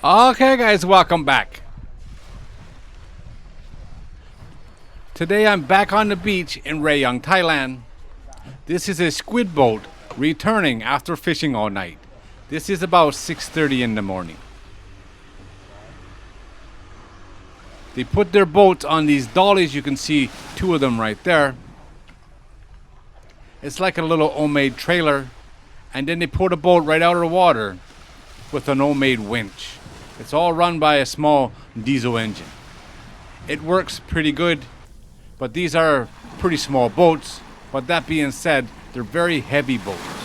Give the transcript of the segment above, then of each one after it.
Okay, guys, welcome back. Today I'm back on the beach in Rayong, Thailand. This is a squid boat returning after fishing all night. This is about 6:30 in the morning. They put their boats on these dollies. You can see two of them right there. It's like a little homemade trailer. And then they put a boat right out of the water with an homemade winch. It's all run by a small diesel engine. It works pretty good, but these are pretty small boats. But that being said, they're very heavy boats.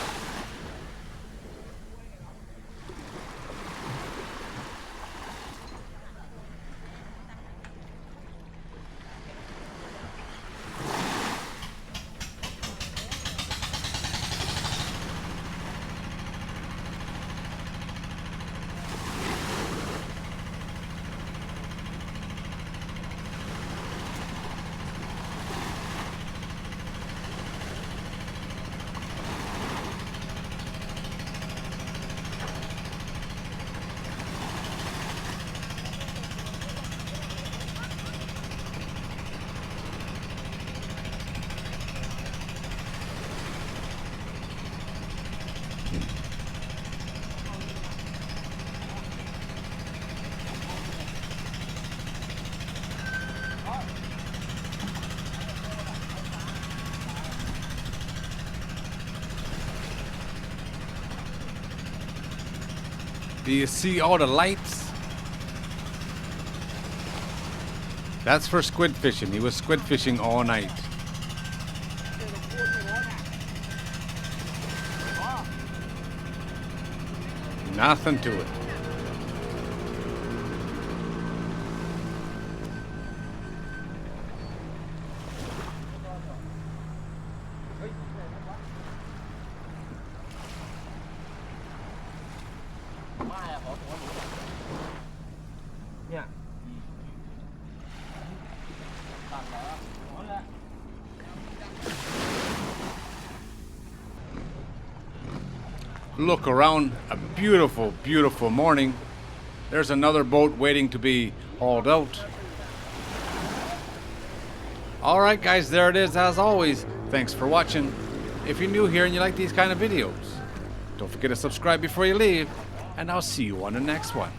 Do you see all the lights? That's for squid fishing. He was squid fishing all night. Nothing to it. Look around, a beautiful, beautiful morning. There's another boat waiting to be hauled out. Alright guys, there it is as always. Thanks for watching. If you're new here and you like these kind of videos, don't forget to subscribe before you leave, and I'll see you on the next one.